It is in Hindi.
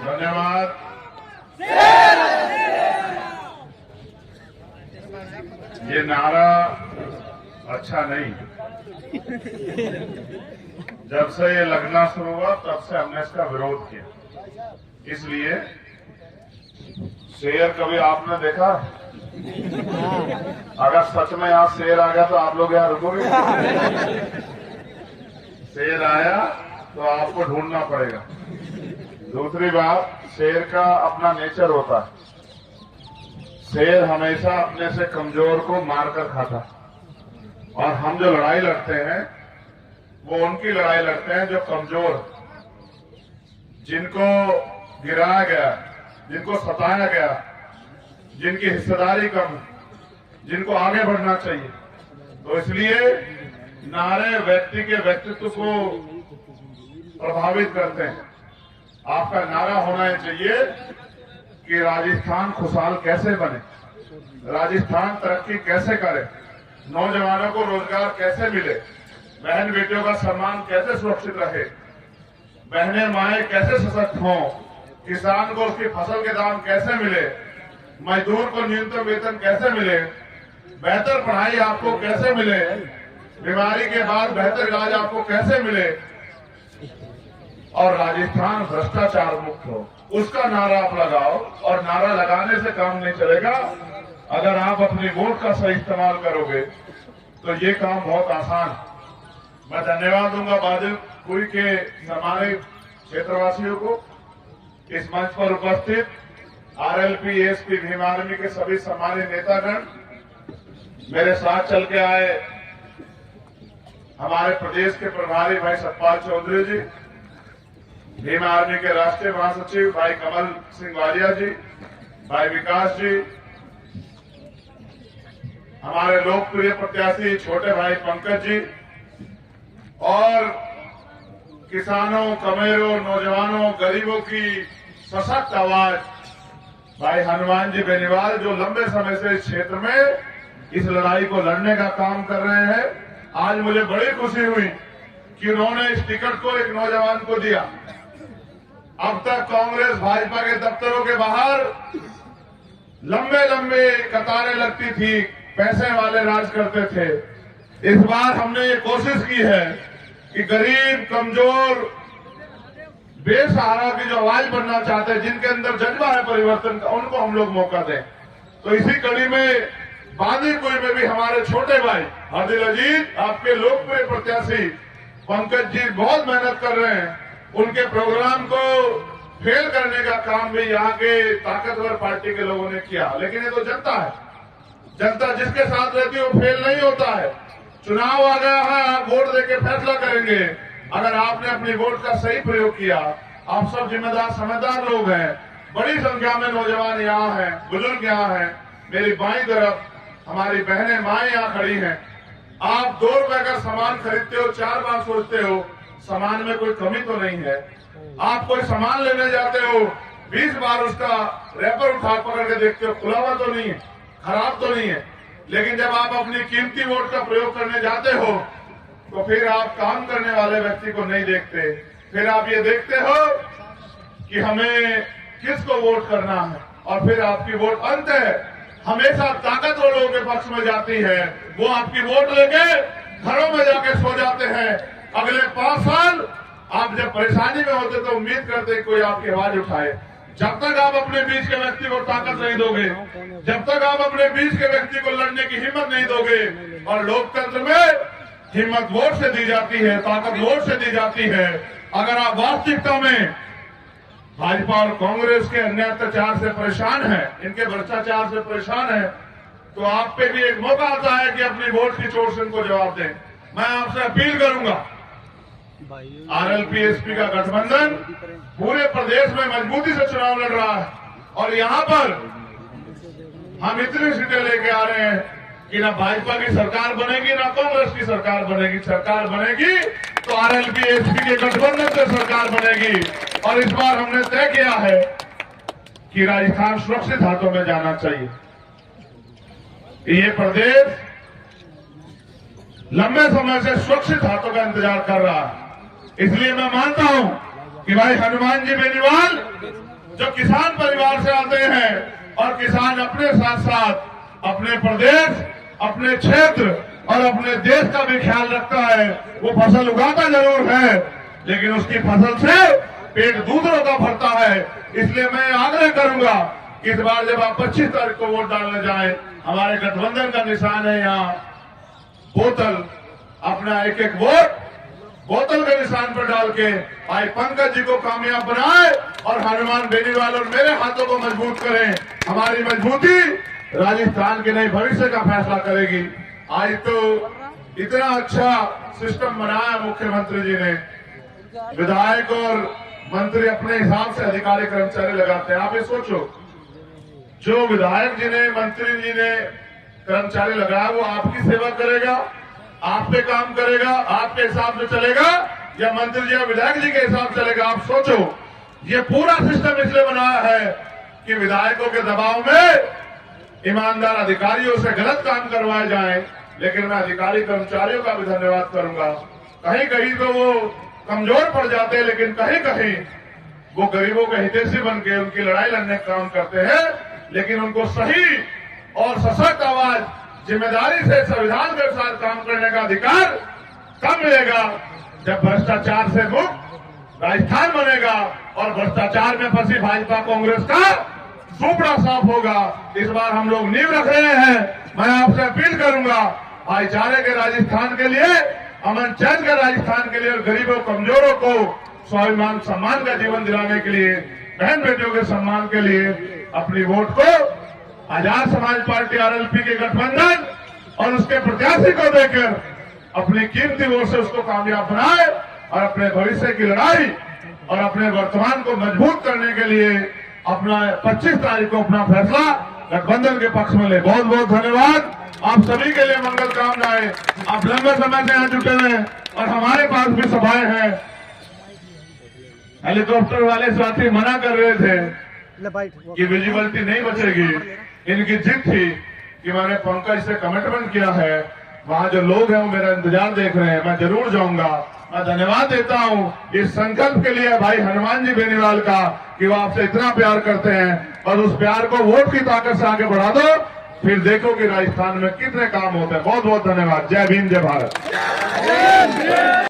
धन्यवाद। ये नारा अच्छा नहीं। जब से ये लगना शुरू हुआ तब से हमने इसका विरोध किया। इसलिए शेर कभी आपने देखा? अगर सच में यहाँ शेर आ गया तो आप लोग यहाँ रुकोगे? शेर आया तो आपको ढूंढना पड़ेगा। दूसरी बात, शेर का अपना नेचर होता है। शेर हमेशा अपने से कमजोर को मारकर खाता है। और हम जो लड़ाई लड़ते हैं वो उनकी लड़ाई लड़ते हैं जो कमजोर, जिनको गिराया गया, जिनको सताया गया, जिनकी हिस्सेदारी कम, जिनको आगे बढ़ना चाहिए। तो इसलिए नारे व्यक्ति के व्यक्तित्व को प्रभावित करते हैं। आपका नारा होना चाहिए कि राजस्थान खुशहाल कैसे बने, राजस्थान तरक्की कैसे करे, नौजवानों को रोजगार कैसे मिले, बहन बेटियों का सम्मान कैसे सुरक्षित रहे, बहनें माएं कैसे सशक्त हों, किसान को उसकी फसल के दाम कैसे मिले, मजदूर को न्यूनतम वेतन कैसे मिले, बेहतर पढ़ाई आपको कैसे मिले, बीमारी के बाद बेहतर इलाज आपको कैसे मिले, और राजस्थान भ्रष्टाचार मुक्त हो। उसका नारा आप लगाओ। और नारा लगाने से काम नहीं चलेगा। अगर आप अपनी वोट का सही इस्तेमाल करोगे तो ये काम बहुत आसान। मैं धन्यवाद दूंगा बादलपुर के सम्मानित क्षेत्रवासियों को, इस मंच पर उपस्थित आरएलपी, एएसपी, भीम आर्मी के सभी सम्मानित नेतागण, मेरे साथ चल के आए हमारे प्रदेश के प्रभारी भाई सतपाल चौधरी जी, भीम आर्मी के राष्ट्रीय महासचिव भाई कमल सिंह वालिया जी, भाई विकास जी, हमारे लोकप्रिय प्रत्याशी छोटे भाई पंकज जी, और किसानों, कमेरों, नौजवानों, गरीबों की सशक्त आवाज भाई हनुमान जी बेनीवाल, जो लंबे समय से इस क्षेत्र में इस लड़ाई को लड़ने का काम कर रहे हैं। आज मुझे बड़ी खुशी हुई कि उन्होंने इस टिकट को एक नौजवान को दिया। अब तक कांग्रेस भाजपा के दफ्तरों के बाहर लंबे लंबे कतारें लगती थी, पैसे वाले राज करते थे। इस बार हमने ये कोशिश की है कि गरीब, कमजोर, बेसहारा की जो आवाज बनना चाहते हैं, जिनके अंदर जज्बा है परिवर्तन का, उनको हम लोग मौका दें। तो इसी कड़ी में बांदीकुई में भी हमारे छोटे भाई आदिल अजीज, आपके लोकप्रिय प्रत्याशी पंकज जी बहुत मेहनत कर रहे हैं। उनके प्रोग्राम को फेल करने का काम भी यहाँ के ताकतवर पार्टी के लोगों ने किया। लेकिन ये तो जनता है, जनता जिसके साथ रहती है वो फेल नहीं होता है। चुनाव आ गया है, आप वोट देके फैसला करेंगे। अगर आपने अपनी वोट का सही प्रयोग किया, आप सब जिम्मेदार समझदार लोग हैं। बड़ी संख्या में नौजवान यहाँ हैं, बुजुर्ग यहाँ हैं। मेरी बाईं तरफ हमारी बहनें, माएं यहाँ खड़ी हैं। आप 2 रुपए का सामान खरीदते हो, 4 बार सोचते हो सामान में कोई कमी तो नहीं है। आप कोई सामान लेने जाते हो, 20 बार उसका रैपर उठा पकड़ के देखते हो, खुला हुआ तो नहीं है, खराब तो नहीं है। लेकिन जब आप अपनी कीमती वोट का प्रयोग करने जाते हो तो फिर आप काम करने वाले व्यक्ति को नहीं देखते। फिर आप ये देखते हो कि हमें किसको वोट करना है, और फिर आपकी वोट अंत है हमेशा ताकतवर लोगों के पक्ष में जाती है। वो आपकी वोट लेके घरों में जाके सो जाते हैं। अगले 5 साल आप जब परेशानी में होते तो उम्मीद करते कोई आपकी आवाज उठाए। जब तक आप अपने बीच के व्यक्ति को ताकत नहीं दोगे, जब तक आप अपने बीच के व्यक्ति को लड़ने की हिम्मत नहीं दोगे, और लोकतंत्र में हिम्मत वोट से दी जाती है, ताकत वोट से दी जाती है। अगर आप वास्तविकता में भाजपा और कांग्रेस के अन्य अत्याचार से परेशान हैं, इनके भ्रष्टाचार से परेशान हैं, तो आप पे भी एक मौका आता है कि अपनी वोट की चोट से इनको जवाब दें। मैं आपसे अपील करूंगा, आरएलपी एसपी का गठबंधन पूरे प्रदेश में मजबूती से चुनाव लड़ रहा है, और यहाँ पर हम इतनी सीटें लेके आ रहे हैं कि ना भाजपा की सरकार बनेगी, ना कांग्रेस की सरकार बनेगी। सरकार बनेगी तो आरएलपी एसपी के गठबंधन से सरकार बनेगी। और इस बार हमने तय किया है कि राजस्थान सुरक्षित हाथों में जाना चाहिए। ये प्रदेश लंबे समय से सुरक्षित हाथों का इंतजार कर रहा है। इसलिए मैं मानता हूं कि भाई हनुमान जी बेनीवाल जो किसान परिवार से आते हैं और किसान अपने साथ साथ अपने प्रदेश, अपने क्षेत्र और अपने देश का भी ख्याल रखता है। वो फसल उगाता जरूर है, लेकिन उसकी फसल से पेट दूसरों का भरता है। इसलिए मैं आग्रह करूंगा कि इस बार जब आप 25 तारीख को वोट डालने जाएं, हमारे गठबंधन का निशान है यहाँ बोतल, अपना एक एक वोट बोतल के निशान पर डाल के भाई पंकज जी को कामयाब बनाए और हनुमान बेनीवाल और मेरे हाथों को मजबूत करें। हमारी मजबूती राजस्थान के नए भविष्य का फैसला करेगी। आज तो इतना अच्छा सिस्टम बनाया मुख्यमंत्री जी ने, विधायक और मंत्री अपने हिसाब से अधिकारी कर्मचारी लगाते हैं। आप ये सोचो, जो विधायक जी ने, मंत्री जी ने कर्मचारी लगाया वो आपकी सेवा करेगा, आप पे काम करेगा, आपके हिसाब से चलेगा, या मंत्री जी या विधायक जी के हिसाब से चलेगा? आप सोचो। ये पूरा सिस्टम इसलिए बनाया है कि विधायकों के दबाव में ईमानदार अधिकारियों से गलत काम करवाए जाएं। लेकिन मैं अधिकारी कर्मचारियों का भी धन्यवाद करूंगा। कहीं कहीं तो वो कमजोर पड़ जाते हैं, लेकिन कहीं कहीं वो गरीबों के हितैषी बन के उनकी लड़ाई लड़ने का काम करते हैं। लेकिन उनको सही और सशक्त आवाज, जिम्मेदारी से संविधान के अनुसार काम करने का अधिकार कब मिलेगा? जब भ्रष्टाचार से मुक्त राजस्थान बनेगा और भ्रष्टाचार में फंसी भाजपा कांग्रेस का सुपड़ा साफ होगा। इस बार हम लोग नींव रख रहे हैं। मैं आपसे अपील करूंगा, भाईचारे के राजस्थान के लिए, अमन चैन के राजस्थान के लिए और गरीबों कमजोरों को स्वाभिमान सम्मान का जीवन दिलाने के लिए, बहन बेटियों के सम्मान के लिए अपनी वोट को आजाद समाज पार्टी आरएलपी के गठबंधन और उसके प्रत्याशी को देकर अपनी कीमती वोट से उसको कामयाब बनाए और अपने भविष्य की लड़ाई और अपने वर्तमान को मजबूत करने के लिए अपना 25 तारीख को अपना फैसला गठबंधन के पक्ष में ले। बहुत बहुत धन्यवाद। आप सभी के लिए मंगल कामनाएं। आप लंबे समय से यहाँ जुटे हुए हैं और हमारे पास भी सभाएं हैं। हेलीकॉप्टर वाले साथी मना कर रहे थे कि विजिबिलिटी नहीं बचेगी। इनकी जिद थी कि मैंने पंकज से कमिटमेंट किया है, वहां जो लोग हैं वो मेरा इंतजार देख रहे हैं, मैं जरूर जाऊंगा। मैं धन्यवाद देता हूं इस संकल्प के लिए भाई हनुमान जी बेनीवाल का कि वो आपसे इतना प्यार करते हैं, और उस प्यार को वोट की ताकत से आगे बढ़ा दो, फिर देखो कि राजस्थान में कितने काम होते हैं। बहुत बहुत धन्यवाद। जय भीम, जय भारत।